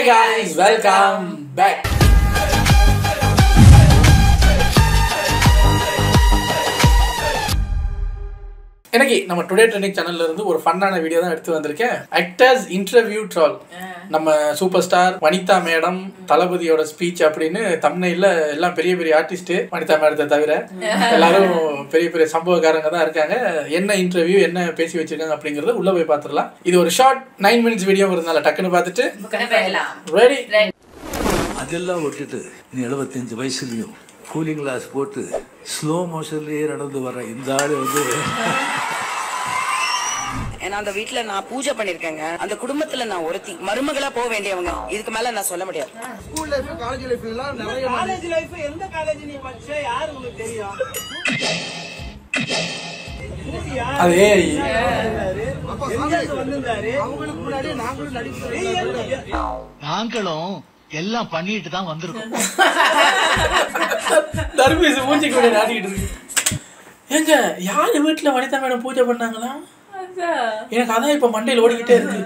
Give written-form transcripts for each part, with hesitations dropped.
Hey guys, welcome back. எனக்கு நம்ம today trending சேனல்ல இருந்து ஒரு ஃபன்னான வீடியோ தான் எடுத்து வந்திருக்கேன். Actors interview troll. நம்ம சூப்பர் ஸ்டார் வனிதா மேடம் தளபதியோட ஸ்பீச் அப்படின்னு தம்ப்நெயில்ல எல்லாம் பெரிய பெரிய ஆர்டிஸ்ட், வனிதா மேடத்தை தவிர எல்லாரும் பெரிய பெரிய சம்பவக்காரங்க தான் இருக்காங்க. என்ன இன்டர்வியூ என்ன பேசி வச்சிருக்காங்க அப்படிங்கறத உள்ள போய் பார்த்துடலாம். இது ஒரு ஷார்ட் 9 minutes வீடியோ இருந்தால டக்குன்னு பார்த்துட்டு ரெடி. அதெல்லாம் விட்டுட்டு 75 வயசுலயும் கூலிங் கிளாஸ் போட்டு ஸ்லோ மோஷன்லயே நடந்து வர இந்த ஆளு வந்து ஏன்னா அந்த வீட்டுல நான் பூஜை பண்ணிருக்கேங்க. அந்த குடும்பத்துல நான் ஒருத்தி மருமகளா போக வேண்டியவங்க. இதுக்கு மேல நான் சொல்ல முடியாது. ஸ்கூல் லைஃப் காலேஜ் லைஃப் எல்லாம் நிறைய காலேஜ் லைஃப் எந்த காலேஜ் நீ படிச்ச யாரு உங்களுக்கு தெரியும்? அதே வந்தாரு அவங்களுக்கு முன்னாடி நாங்களும் நடிக்கிறோம். நாங்களும் எல்லாம் பண்ணிட்டு தான் வந்திருக்கோம். தர்பீஸ் மூஞ்சி கூட ஆடிக்கிட்டு இருக்கு. ஏங்க யாரு வீட்டுல வனிதா மேடம் பூஜை பண்ணாங்களா? எனக்கு அதான் இப்ப மண்டையில் ஓடிக்கிட்டே இருக்கு.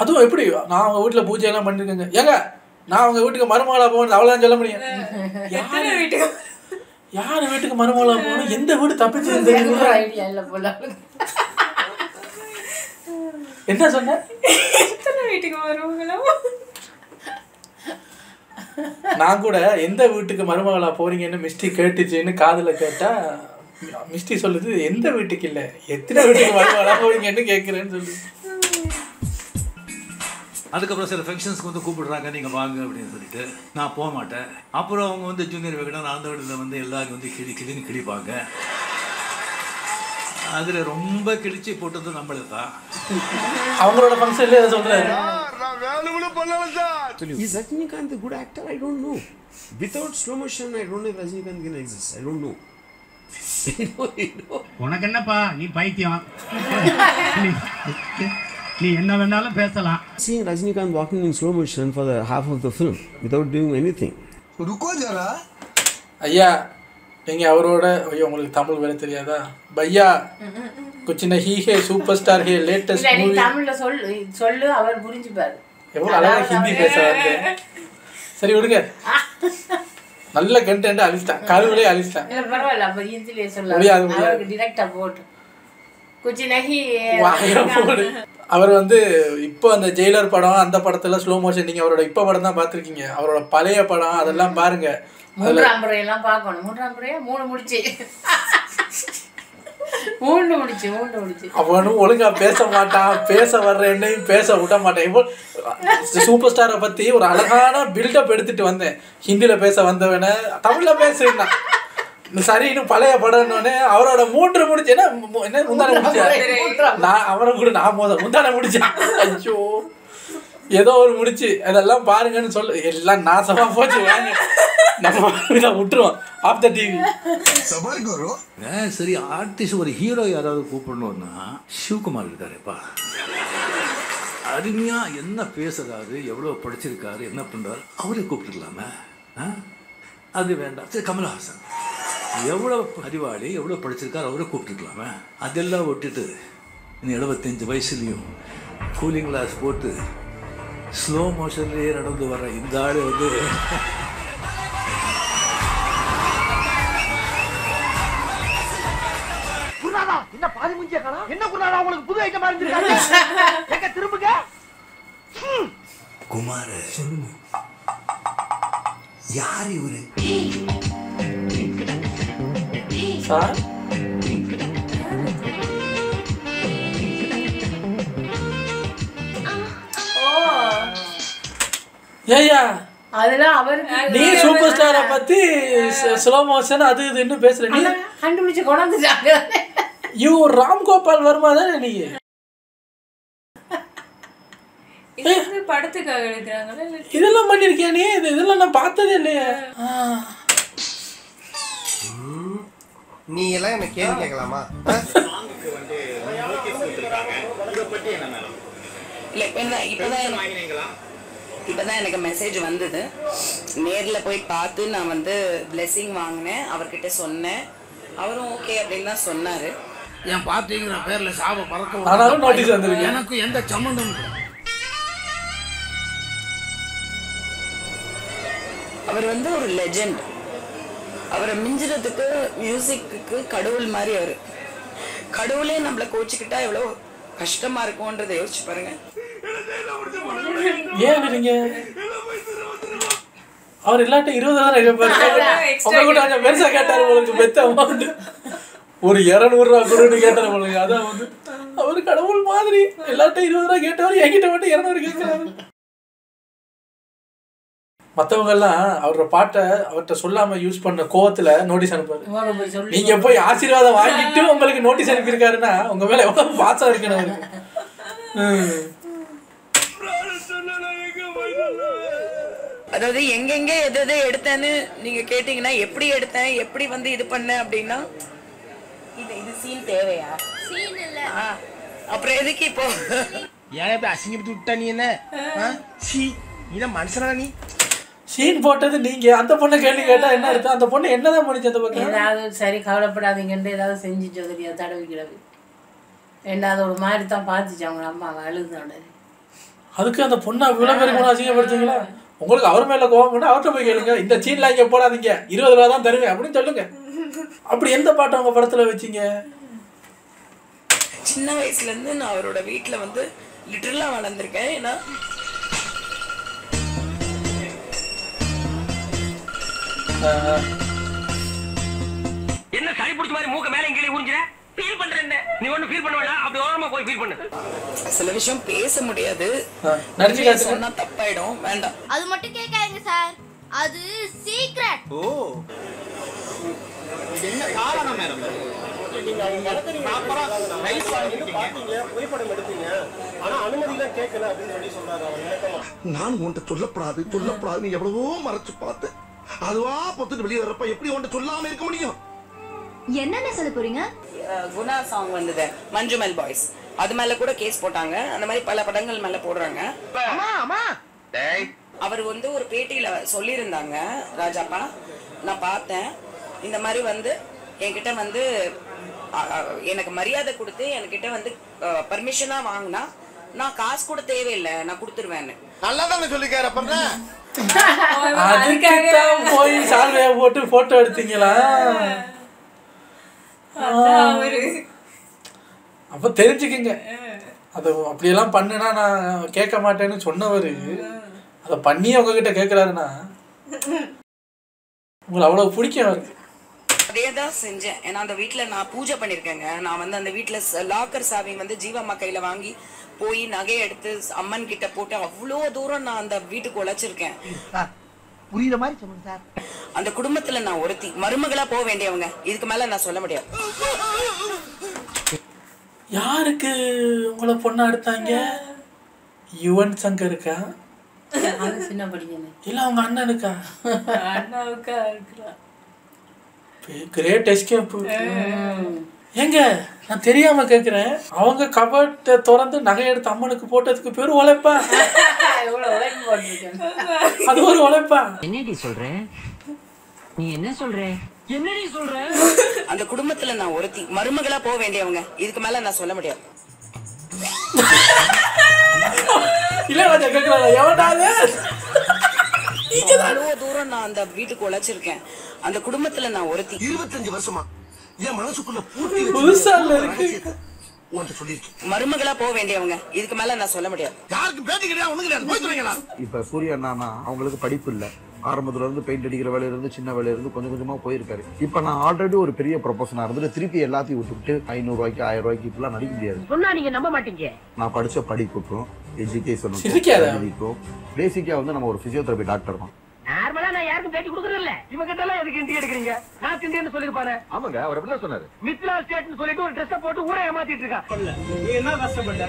அதுவும் எப்படி நான் அவங்க வீட்டுல பூஜை எல்லாம் பண்ணிருக்கேங்க. ஏங்க நான் அவங்க வீட்டுக்கு மருமகளா போகணும் அவ்வளவுதான் சொல்ல முடியும். யாரு வீட்டுக்கு மருமகளா போகணும், எந்த வீடு தப்பிச்சு என்ன சொன்ன? நான் கூட எந்த வீட்டுக்கு மருமகளா போறீங்கன்னு மிஸ்டி கேட்டுச்சுன்னு காதுல கேட்டா மிஸ்டி சொல்லுது எந்த வீட்டுக்கு இல்ல எத்தனை வீட்டுக்கு மருமகளா போறீங்கன்னு கேட்கிறேன்னு சொல்லுது. அதுக்கப்புறம் சில ஃபங்க்ஷன்ஸ்க்கு வந்து கூப்பிடுறாங்க, நீங்கள் வாங்க அப்படின்னு சொல்லிட்டு நான் போக மாட்டேன். அப்புறம் அவங்க வந்து ஜூனியர் விகடன் அந்த வீட்டில் வந்து எல்லாரும் வந்து கிளின்னு கிழிப்பாங்க. அதில் ரொம்ப கிழிச்சு போட்டது நம்மளது தான். அவங்களோட ஃபங்க்ஷன்ல எதை சொல்றாரு? Is Rajinikanth a good actor? I don't know. Without slow motion, I don't know if Rajinikanth can exist. I don't know. உனக்கு என்னப்பா, நீ பைத்தியம். நீ என்ன வேணாலும் பேசலாம். Seeing Rajinikanth walking in slow motion for the half of the film without doing anything. रुको जरा. ஐயா நீங்க அவரோட ஐயோ உங்களுக்கு தமிழ் வேற தெரியாதா? பையா कुछ नहीं है सुपरस्टार है लेटेस्ट मूवी. தமிழ்ல சொல்லு அவர் புரிஞ்சுப்பாரு. எவ்வளவு அழகா ஹிந்தி பேசுறாங்க. சரி விடுங்க. நல்ல கண்டென்ட் அழிச்சிட்டான், கருவிலே அழிச்சிட்டான். இல்ல பரவாயில்ல, அப்ப ஹிந்திலே சொல்லலாம். முடியாது அவருக்கு டைரக்டா போட்டு कुछ नहीं போடு. அவர் வந்து இப்போ அந்த ஜெயிலர் படம் அந்த படத்துல ஸ்லோ மோஷன், நீங்க அவரோட இப்ப படம் தான் பாத்திருக்கீங்க. அவரோட பழைய படம் அதெல்லாம் பாருங்க. மூன்றாம் முறை எல்லாம் பார்க்கணும். மூன்றாம் முறையா 3 முடிச்சு 3 முடிச்சு அவனும் ஒழுங்கா பேச மாட்டான், பேச வர்ற என்னையும் பேச விட மாட்டான். இப்போ சூப்பர் ஸ்டாரை பத்தி ஒரு அழகான பில்டப் எடுத்துட்டு வந்தேன். ஹிந்தியில பேச வந்தவன தமிழ்ல பேசுறேன்னா சரின்னு பழைய படம்னு அவரோட 3 முடிச்சு என்ன முந்தான முடிச்சா நான் அவனை கூட நான் முந்தான முடிச்சேன். ஐயோ ஏதோ ஒரு முடிச்சு அதெல்லாம் பாருங்கன்னு சொல்லு. எல்லாம் நாசமா போச்சு. வாங்க நம்ம விட்டுருவோம் ஆஃப் த டிவி. சரி ஆர்டிஸ்ட் ஒரு ஹீரோ யாராவது கூப்பிடணும்னா சிவகுமார் இருக்காருப்பா. அருமையா என்ன பேசுறாரு, எவ்வளோ படிச்சிருக்காரு, என்ன பண்றாரு, அவரே கூப்பிட்டுக்கலாமே. அது வேண்டாம். சரி கமல்ஹாசன் எவ்வளோ அறிவாளி, எவ்வளோ படிச்சிருக்காரு, அவரே கூப்பிட்டுக்கலாமே. அதெல்லாம் விட்டுட்டு 75 வயசுலையும் கூலிங் கிளாஸ் போட்டு ஸ்லோ மோஷன்லேயே நடந்து வர இந்த ஆள் வந்து என்ன பாதி முஞ்சிய காணா? என்ன குருநாதா உங்களுக்கு புது ஐட்டம் இருந்திருக்காங்க? எங்க திரும்புங்க. குமார் சொல்லுங்க, யார் இவரு? சார் ஏய்யா அதெல்லாம் அவருக்கு நீ சூப்பர் ஸ்டாரை பத்தி ஸ்லோ மோஷன் அது இதுன்னு பேசுற. நீ கண்டுபிடிச்சு கொண்டாந்துட்டாங்க. யூ ராம் கோபால் வர்மா தானே நீ? படத்துக்காக எடுக்கிறாங்களா? இதெல்லாம் பண்ணிருக்கியா நீ? இதெல்லாம் நான் பார்த்ததே இல்லையே. நீ எல்லாம் என்ன கேள்வி கேட்கலாமா? இப்பதான் எனக்கு மெசேஜ் வந்தது. நேர்ல போய் பார்த்து நான் வந்து பிளெஸிங் வாங்கினேன். அவர்கிட்ட சொன்னேன். அவரும் ஓகே அப்படின்னு தான் சொன்னாரு. என் பார்ட்டிங்கிற பேர்ல சாப பறக்க ஆனாலும் நோட்டீஸ் வந்திருக்கு. எனக்கு எந்த சம்பந்தமும் அவர் வந்து ஒரு லெஜெண்ட். அவரை மிஞ்சுறதுக்கு மியூசிக்கு கடவுள் மாதிரி அவரு. கடவுளே நம்மள கோச்சிக்கிட்டா எவ்வளோ கஷ்டமா இருக்கும்ன்றதை யோசிச்சு பாருங்க. ஏன் நீங்க அவர் இல்லாட்ட 20,000 பெருசா கேட்டாரு உங்களுக்கு பெத்த அமௌண்ட் ஒரு 200 ரூபா கொடுன்னு கேட்டாரு உங்களுக்கு. அதான் வந்து அவரு கடவுள் மாதிரி எல்லாட்டும் 20 ரூபா கேட்டவர் என்கிட்ட மட்டும் 200 கேட்கிறாரு. மற்றவங்க எல்லாம் அவரோட பாட்டை அவர்கிட்ட சொல்லாம யூஸ் பண்ண கோவத்துல நோட்டீஸ் அனுப்புவாரு. நீங்க போய் ஆசீர்வாதம் வாங்கிட்டு உங்களுக்கு நோட்டீஸ் அனுப்பியிருக்காருன்னா உங்க மேல எவ்வளவு பாசம் இருக்கணும் அவருக்கு. அதாவது எங்கெங்க எது எடுத்தேன்னு நீங்க கேட்டீங்கன்னா எப்படி எடுத்தேன் எப்படி வந்து இது பண்ண அப்படின்னா இது சீன் தேவையா? சீன் இல்ல. அப்புறம் எதுக்கு இப்போ ஏன் இப்படி அசிங்கப்பட்டு விட்டா நீ என்ன நீ மனுஷனா? நீ சீன் போட்டது நீங்க அந்த பொண்ணை கேள்வி கேட்டா என்ன அர்த்தம்? அந்த பொண்ணு என்னதான் முடிச்சு அந்த பக்கம் ஏதாவது சரி கவலைப்படாதீங்கன்ட்டு ஏதாவது செஞ்சு சொல்லியா தடவிக்கிறது. ரெண்டாவது ஒரு மாதிரி தான் பார்த்துச்சு அவங்க அம்மா அழுதுனோட. அதுக்கு அந்த பொண்ணை இவ்வளோ பேருக்கு அசிங்கப்படுத்துங்களா? உங்களுக்கு அவர் மேல கோவம் பண்ணா அவர்கிட்ட போய் கேளுங்க. இந்த சீன்லாம் இங்கே போடாதீங்க 20 ரூபா தான் தருவேன் அப்படின்னு சொல்லுங்க. அப்படி எந்த பாட்டை உங்க படத்துல வச்சிங்க? சின்ன வயசுல இருந்து நான் அவரோட வீட்டுல வந்து லிட்டரலா வளர்ந்துருக்கேன். ஏன்னா என்ன சரி பிடிச்ச மாதிரி மூக்க மேல கீழே உறிஞ்சிர ஃபீல் பண்றேன். நீ ஒண்ணு ஃபீல் பண்ண வேண்டாம், அப்படி ஓரமா போய் ஃபீல் பண்ணு. சில விஷயம் பேச முடியாது, நடிச்சு சொன்னா தப்பாயிடும், வேண்டாம். அது மட்டும் கேட்காதீங்க சார், அது சீக்ரெட். ஓ என்ன காரணம் மேடம்? நீங்க அவங்க நடக்கறீங்க ப்ராப்பரா ரைஸ் வாங்கிட்டு பாத்தீங்க, புகைப்படம் எடுத்தீங்க, ஆனா அனுமதிலாம் கேட்கல அப்படின்னு சொல்லி சொல்றாரு அவர். நினைக்கமா நான் உன்கிட்ட சொல்லப்படாது நீ எவ்வளவோ மறைச்சு பார்த்தேன். அதுவா பொத்துட்டு வெளியே வரப்ப எப்படி உன்கிட்ட சொல்லாம இருக்க முடியும்? என்னென்ன சொல்ல போறீங்க? குணா சாங் வந்தது, மஞ்சுமெல் பாய்ஸ், அது மேல கூட கேஸ் போட்டாங்க. அந்த மாதிரி பல படங்கள் மேல போடுறாங்க. அவர் வந்து ஒரு பேட்டியில சொல்லியிருந்தாங்க, ராஜாப்பா நான் பார்த்தேன் இந்த மாதிரி வந்து என்கிட்ட வந்து எனக்கு மரியாதை கொடுத்து என்கிட்ட வந்து பர்மிஷனா வாங்கினா நான் காசு கூட தேவையில்லை, நான் கொடுத்துருவேன்னு. நல்லா தானே சொல்லிக்காரு. அப்புறம் அதுக்காக போய் சால்வையா போட்டு போட்டோ எடுத்தீங்களா? அப்ப தெரிஞ்சுக்குங்க, அது அப்படியெல்லாம் பண்ணுனா நான் கேட்க மாட்டேன்னு சொன்னவரு அதை பண்ணி உங்ககிட்ட கேட்கிறாருன்னா உங்களுக்கு அவ்வளவு பிடிக்கும் அவருக்கு. அதேதான் செஞ்சேன். ஏன்னா அந்த வீட்டுல நான் பூஜை பண்ணிருக்கேங்க. நான் வந்து அந்த வீட்டுல லாக்கர் சாவி வந்து ஜீவம்மா கையில வாங்கி போய் நகையை எடுத்து அம்மன் கிட்ட போட்டு அவ்வளோ தூரம் நான் அந்த வீட்டுக்கு உழைச்சிருக்கேன். புரியுற மாதிரி சொல்லுங்க சார். அந்த குடும்பத்துல நான் ஒருத்தி மருமகளா போக வேண்டியவங்க. இதுக்கு மேல நான் சொல்ல முடியாது. யாருக்கு உங்களை பொண்ணா எடுத்தாங்க? யுவன் சங்கருக்கா? சின்ன படிக்கணும் இல்ல அவங்க அண்ணனுக்கா? அண்ணாவுக்கா இருக்கிறா. Great escape. ஏங்க நான் தெரியாம கேக்குறேன், அவங்க கபட்டை திறந்து நகை எடுத்து அம்மனுக்கு போட்டதுக்கு பேரு உழைப்பா? அது ஒரு உழைப்பா? என்னடி சொல்ற நீ? என்ன சொல்ற? என்னடி சொல்ற? அந்த குடும்பத்துல நான் ஒருத்தி மருமகளா போக வேண்டியவங்க. இதுக்கு மேல நான் சொல்ல முடியாது. இல்ல ராஜா கேக்குறாங்க, எவனாவது அவ்வளோ தூரம் நான் அந்த வீட்டுக்கு உழைச்சிருக்கேன். அந்த குடும்பத்துல நான் ஒருத்தி 25 வருஷமா என் மனசுக்குள்ள பூர்த்தி புதுசா இருக்கு. மருமகளா போக வேண்டியவங்க. இதுக்கு மேல நான் சொல்ல முடியாது. யாருக்கும் பேட்டி கிடையாது, ஒண்ணு கிடையாது, போய் சொல்லுங்களா? இப்ப சூர்யா அண்ணா அவங்களுக்கு படிப்பு இல்ல, ஆரம்பத்துல இருந்து பெயிண்ட் அடிக்கிற வேலையில இருந்து சின்ன வேலையில இருந்து கொஞ்சம் கொஞ்சமா போயிருக்காரு. இப்ப நான் ஆல்ரெடி ஒரு பெரிய ப்ரொபோஷனா இருந்துட்டு திருப்பி எல்லாத்தையும் விட்டுவிட்டு 500 ரூபாய்க்கு 1000 ரூபாய்க்கு இப்பெல்லாம் நடிக்க முடியாது. சொன்னா நீங்க நம்ப மாட்டீங்க. நான் படிச்ச படிப்புக்கும் எஜுகேஷனுக்கும் பேசிக்கா வந்து நம்ம ஒரு பிசியோதெரபி டாக்டர் தான். நார்மலா நான் யாருக்கும் பேட்டி கொடுக்கறது இல்ல. இவங்க கிட்ட எல்லாம் எதுக்கு இன்டி எடுக்கிறீங்க? நான் திண்டின்னு சொல்லிருப்பாரு. ஆமாங்க, அவர் எப்படிதான் சொன்னாரு, மித்ரா ஸ்டேட்னு சொல்லிட்டு ஒரு ட்ரெஸ் போட்டு ஊரை ஏமாத்திட்டு இருக்கா. நீ என்ன கஷ்டப்பட்ட?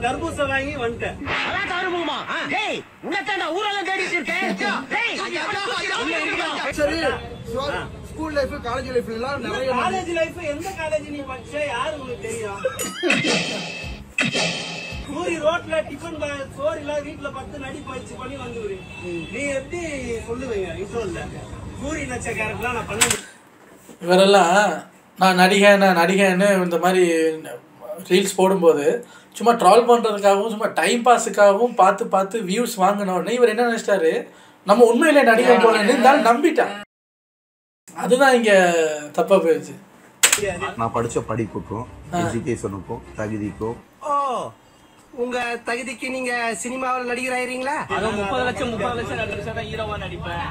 தர்பூச வாங்கி வந்துட்டேன். அதான் காரணமா? டேய் உன்னதாண்டா ஊரெல்லாம் தேடிட்டு இருக்கேன். டேய் சரி, ஸ்கூல் லைஃப் காலேஜ் லைஃப் எல்லாம் நிறைய. காலேஜ் லைஃப் எந்த காலேஜ் நீ படிச்ச யாரு உங்களுக்கு தெரியும்? சூரி ரோட்ல டிஃபன் சோறு இல்ல வீட்டுல 10 நடி பயிற்சி பண்ணி வந்துரு. நீ எப்படி சொல்லுவீங்க? இன்ட்ரோல்ல சூரி நச்ச கேரக்டர்லாம் நான் பண்ண. இவரெல்லாம் நான் நடிகன்னு இந்த மாதிரி ரீல்ஸ் போடும்போது சும்மா ட்ரால் பண்ணுறதுக்காகவும் சும்மா டைம் பாஸுக்காகவும் பார்த்து பார்த்து வியூஸ் வாங்கின உடனே இவர் என்ன நினைச்சிட்டாரு, நம்ம உண்மையிலே நடிகை போலன்னு இருந்தாலும் நம்பிட்டான். அதுதான் இங்கே தப்பாக போயிடுச்சு. நான் படித்த படிப்புக்கும் எஜுகேஷனுக்கும் தகுதிக்கும். ஓ, உங்க தகுதிக்கு நீங்க சினிமாவில் நடிகர் ஆயிருங்களா? 30 லட்சம் 2 லட்சம் தான் ஹீரோவா நடிப்பேன்.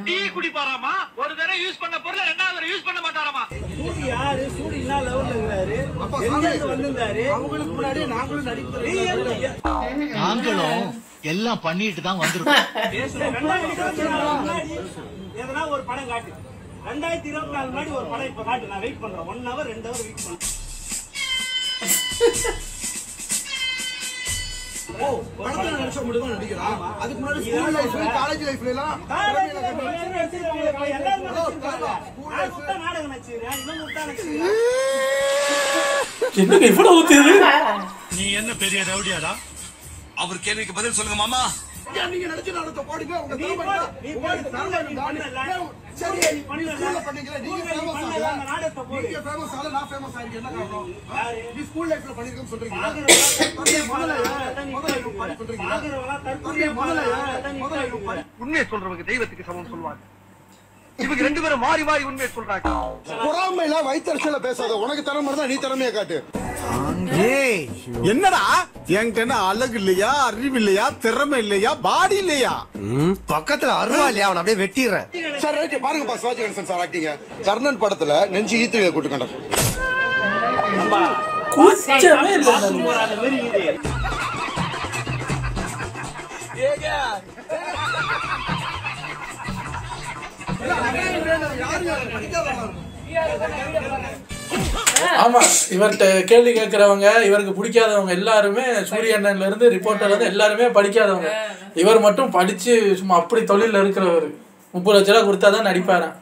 டீ குடிப்பாராமா, ஒரு தடவை யூஸ் பண்ண பொருளை 2வது தடவை யூஸ் பண்ண மாட்டாராமா. சூரியனா லெவல்ல இருக்காரு, எங்க வந்திருந்தாரு, அவங்களுக்கு முன்னாடி நாங்களும் நடிக்கிறோம். நாங்களும் எல்லாம் பண்ணிட்டு தான் வந்திருக்கோம். எதனா ஒரு படம் காட்டு, 2024 முன்னாடி ஒரு படம் இப்ப காட்டு, நான் வெயிட் பண்றேன். 1 hour 2 hour வெயிட் பண்றேன். ஓ, படத்துல நடிச்ச மட்டும் தான் நடிக்கிறான். அதுக்கு முன்னாடி ஸ்கூல் லைஃப்ல, காலேஜ் லைஃப்ல எல்லாம் என்னங்க இவ்வளவு ஊத்துது? நீ என்ன பெரிய ரவுடியாடா? அவர் கேள்விக்கு பதில் சொல்லுங்க மாமா. நீங்க நடிச்ச நாடகத்தை போடுங்க, உங்க திறமை சரி, நீ பண்ணல பண்ணீங்களா? நீங்க ஃபேமஸ் ஆகல, அந்த நாடகத்தை போடு. நீங்க ஃபேமஸ் ஆகல, நான் ஃபேமஸ் ஆகிறேன். என்ன காரணம்? நீ ஸ்கூல் லைஃப்ல பண்ணிருக்கேன்னு சொல்றீங்க. உண்மையை சொல்றவங்க தெய்வத்துக்கு சமம் சொல்லுவாங்க. இவங்க 2 பேரும் மாறி மாறி உண்மையை சொல்றாங்க. பொறாமையில வயிற்றுல பேசாத, உனக்கு திறமை தான், நீ திறமையை காட்டு. என்னடா என்கிட்ட என்ன அழகு இல்லையா, அறிவு இல்லையா, திறமை இல்லையா, பாடி இல்லையா? பக்கத்துல அருவா இல்லையா, அவன் அப்படியே வெட்டிடுறேன். சார் ரைட், பாருங்கப்பா சிவாஜி கணேசன் சார் ஆக்டிங்க. கர்ணன் படத்துல நெஞ்சு ஈத்திரியை கூட்டு கண்டேன். கூச்சமே இல்லை. ஆமா, இவர்கிட்ட கேள்வி கேட்கறவங்க, இவருக்கு பிடிக்காதவங்க எல்லாருமே சூரியண்ணன்ல இருந்து ரிப்போர்ட்டர்ல இருந்து எல்லாருமே படிக்காதவங்க. இவர் மட்டும் படிச்சு சும்மா அப்படி தொழில இருக்கிறவர். 30 லட்ச ரூபா கொடுத்தாதான் நடிப்பாராம்.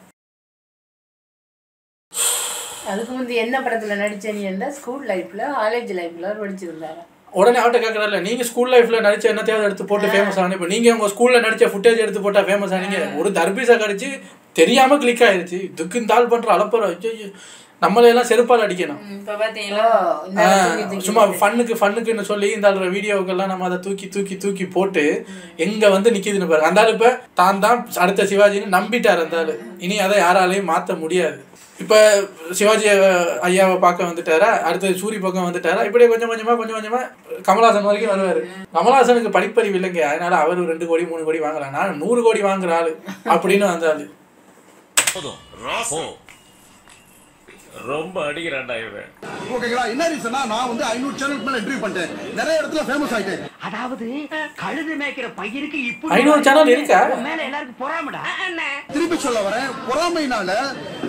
அதுக்கு முந்தைய என்ன படத்துல நடிச்ச நீ என்ன ஸ்கூல் லைஃப்ல காலேஜ் லைஃப்ல படிச்சிருந்தாரு. உடனே அவட்ட கேட்கறல, நீங்க ஸ்கூல் லைஃப்ல நடிச்ச என்னத்தையாவது எடுத்து போட்டு ஃபேமஸ் ஆனீங்க. இப்போ நீங்க உங்க ஸ்கூல்ல நடிச்ச ஃபுட்டேஜ் எடுத்து போட்டா ஃபேமஸ் ஆனீங்க. ஒரு தர்பீஸா கடிச்சு தெரியாம கிளிக் ஆயிருச்சு. இதுக்கு தாள் பண்ற அளப்பற நம்மளையெல்லாம் செருப்பால் அடிக்கணும். சும்மா ஃபன்னுக்குன்னு சொல்லி இந்த வீடியோக்கெல்லாம் நம்ம அதை தூக்கி தூக்கி தூக்கி போட்டு எங்க வந்து நிக்குதுன்னு பாருங்க. அந்த ஆளு இப்ப தான் அடுத்த சிவாஜின்னு நம்பிட்டார். அந்த ஆளு இனி அதை யாராலையும் மாற்ற முடியாது. இப்ப சிவாஜி ஐயாவை பார்க்க வந்துட்டாரா, அடுத்தது சூரி பக்கம் வந்துட்டாரா, இப்படியே கொஞ்சம் கொஞ்சமா கமல்ஹாசன் வரைக்கும் வருவாரு. கமல்ஹாசனுக்கு படிப்பறிவு இல்லைங்க, அதனால அவர் 2 கோடி 3 கோடி வாங்கலாம், நான் 100 கோடி வாங்குற ஆளு அப்படின்னு வந்தாரு. ரொம்ப அடிக்கிறான்டா இவன். ஓகேங்களா? என்ன ரீசனா நான் வந்து 500 சேனலுக்கு மேல இன்டர்வியூ பண்ணிட்டேன், நிறைய இடத்துல ஃபேமஸ் ஆயிட்டேன். அதாவது கழுது மேய்க்கிற பையனுக்கு இப்போ 500 சேனல் இருக்கா? மேல எல்லாருக்கும் பொறாமடா. திருப்பி சொல்ல வரேன், பொறாமைனால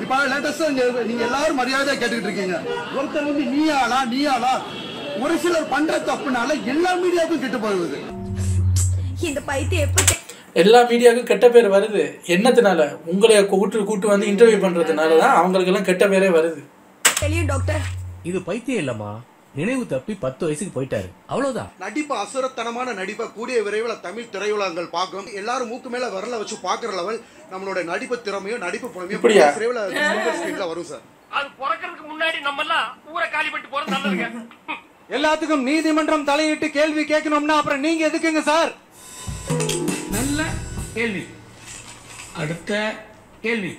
இப்ப லேட்டஸ்டா நீங்க எல்லாரும் மரியாதையா கேட்டுக்கிட்டு இருக்கீங்க. ஒருத்தர் வந்து நீ ஆளா ஒரு சிலர் பண்ற தப்புனால எல்லா மீடியாவுக்கும் கெட்டு போகுது. இந்த பைத்தியம் எப்ப எல்லா மீடியாவுக்கும் கெட்ட பேர் வருது. என்னத்தினால? உங்களை கூட்டு வந்து இன்டர்வியூ பண்றதுனால தான் அவங்களுக்கு எல்லாம் கெட்ட பேரே வருது. தெரியும் டாக்டர், இது பைத்தியம் இல்லம்மா, நினைவு தப்பி 10 வயசுக்கு போயிட்டாரு, அவ்வளவுதான். நடிப்பு அசுரத்தனமான நடிப்பை கூடிய விரைவில் தமிழ் திரையுலகங்கள் பார்க்கும். எல்லாரும் மூக்கு மேல வரல வச்சு பாக்குற லெவல் நம்மளோட நடிப்பு திறமையும் நடிப்பு புலமையும் விரைவில் வரும் சார். அது பிறக்கிறதுக்கு முன்னாடி நம்ம எல்லாம் ஊரை காலி பண்ணிட்டு போறது நல்லதுங்க. எல்லாத்துக்கும் நீதிமன்றம் தலையிட்டு கேள்வி கேட்கணும்னா அப்புறம் நீங்க எதுக்குங்க சார்? நல்ல கேள்வி. அடுத்த கேள்வி,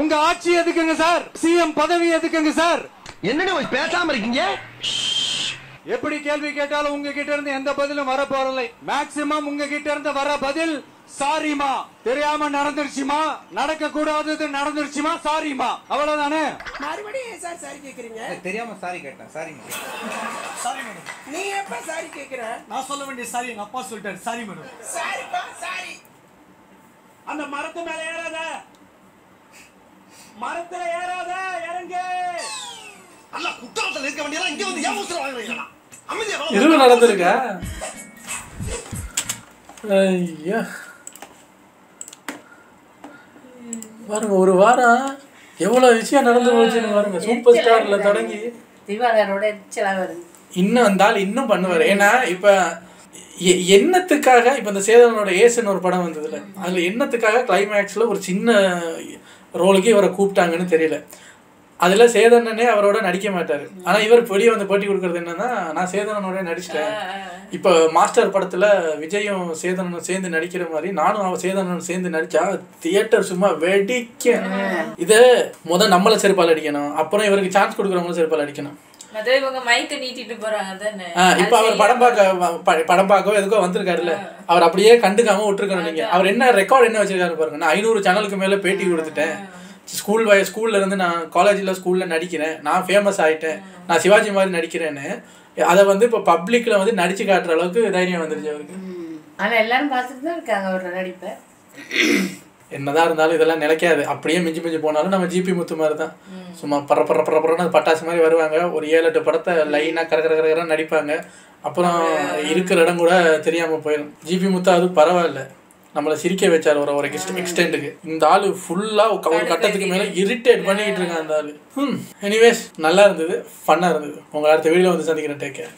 உங்க ஆட்சி எதுக்குங்க சார்? சிஎம் பதவி எதுக்குங்க சார்? என்னன்னு பேசாம இருக்கீங்க? எப்படி கேள்வி கேட்டாலும் உங்ககிட்ட இருந்து எந்த பதிலும் வர போறதில்லை. மேக்சிமம் உங்ககிட்ட இருந்து வர பதில் சாரிமா, தெரியாம நடந்துருச்சுமா, நடக்க கூடாதது நடந்துருச்சுமா, சாரிமா, அவ்வளவுதானே. மறுபடியும் சார் சாரி கேக்குறீங்க? தெரியாம சாரி கேட்டேன். Sorry sorry madam. நீ எப்ப சாரி கேக்குற? நான் சொல்ல வேண்டிய சாரி எங்க அப்பா சொல்லிட்டாரு. Sorry madam. சாரிப்பா சாரி. அந்த மரத்து மேல ஏறாத, மரத்துல ஏறாத, இறங்க. அல்ல குற்றாலத்துல இருக்க வேண்டியதா இங்க வந்து ஏன் ஊசர வாங்குறீங்களா? அமைதியா இது நடந்துருக்கா? ஐயா பாருங்க, ஒரு வாரம் எவ்வளவு விஷயம் நடந்து போச்சுன்னு பாருங்க. சூப்பர் ஸ்டார்ல தொடங்கி திவாகரோட எச்சலா வருது. இன்னும் வந்தால் இன்னும் பண்ணுவாரு. ஏன்னா இப்ப என்னத்துக்காக இப்போ இந்த சேதனோட ஏசுன்னு ஒரு படம் வந்ததுல அதில் என்னத்துக்காக கிளைமேக்ஸில் ஒரு சின்ன ரோலுக்கு இவரை கூப்பிட்டாங்கன்னு தெரியல. அதில் சேதனனே அவரோட நடிக்க மாட்டார். ஆனால் இவர் வெளியே வந்து போட்டி கொடுக்குறது என்னன்னா, நான் சேதனனோட நடிச்சிட்டேன். இப்போ மாஸ்டர் படத்தில் விஜயும் சேதனனும் சேர்ந்து நடிக்கிற மாதிரி நானும் சேதனனும் சேர்ந்து நடித்தா தியேட்டர் சும்மா வெடிக்க. இதை நம்மளை செருப்பால் அடிக்கணும், அப்புறம் இவருக்கு சான்ஸ் கொடுக்குறவங்களும் செருப்பால் அடிக்கணும். இப்ப அவர் படம் பார்க்க எதுக்கோ வந்திருக்காருல்ல, அவர் அப்படியே கண்டுக்காம விட்டுருக்கணும். நீங்க அவர் என்ன ரெக்கார்ட் என்ன வச்சிருக்காரு பாருங்க. நான் 500 சேனலுக்கு மேல பேட்டி கொடுத்துட்டேன், ஸ்கூல்ல இருந்து நான் காலேஜ்ல ஸ்கூல்ல நடிக்கிறேன், நான் ஃபேமஸ் ஆயிட்டேன், நான் சிவாஜி மாதிரி நடிக்கிறேன்னு அதை வந்து இப்போ பப்ளிக்ல வந்து நடிச்சு காட்டுற அளவுக்கு தைரியம் வந்துருச்சு அவருக்கு. ஆனா எல்லாரும் பார்த்துட்டு தான் இருக்காங்க அவரோட நடிப்பை. என்னதான் இருந்தாலும் இதெல்லாம் நிலைக்காது. அப்படியே மிஞ்சி போனாலும் நம்ம ஜிபி முத்து மாதிரி தான், சும்மா பரப்புறன்னு பட்டாசு மாதிரி வருவாங்க. ஒரு 7-8 படத்தை லைனாக கரகரகரன்னு நடிப்பாங்க. அப்புறம் இருக்கிற இடம் கூட தெரியாமல் போயிடும். ஜிபி முத்து அது பரவாயில்ல, நம்மளை சிரிக்க வச்சார் ஒரு எக்ஸ்டெண்டுக்கு. இந்த ஆள் ஃபுல்லாக ஒரு கட்டத்துக்கு மேலே இரிட்டேட் பண்ணிக்கிட்டு இருக்கான் அந்த ஆள். எனிவேஸ் நல்லா இருந்தது, ஃபன்னாக இருந்தது. உங்களை அடுத்த வீடியோவில் வந்து சந்திக்கிறேன். Take care.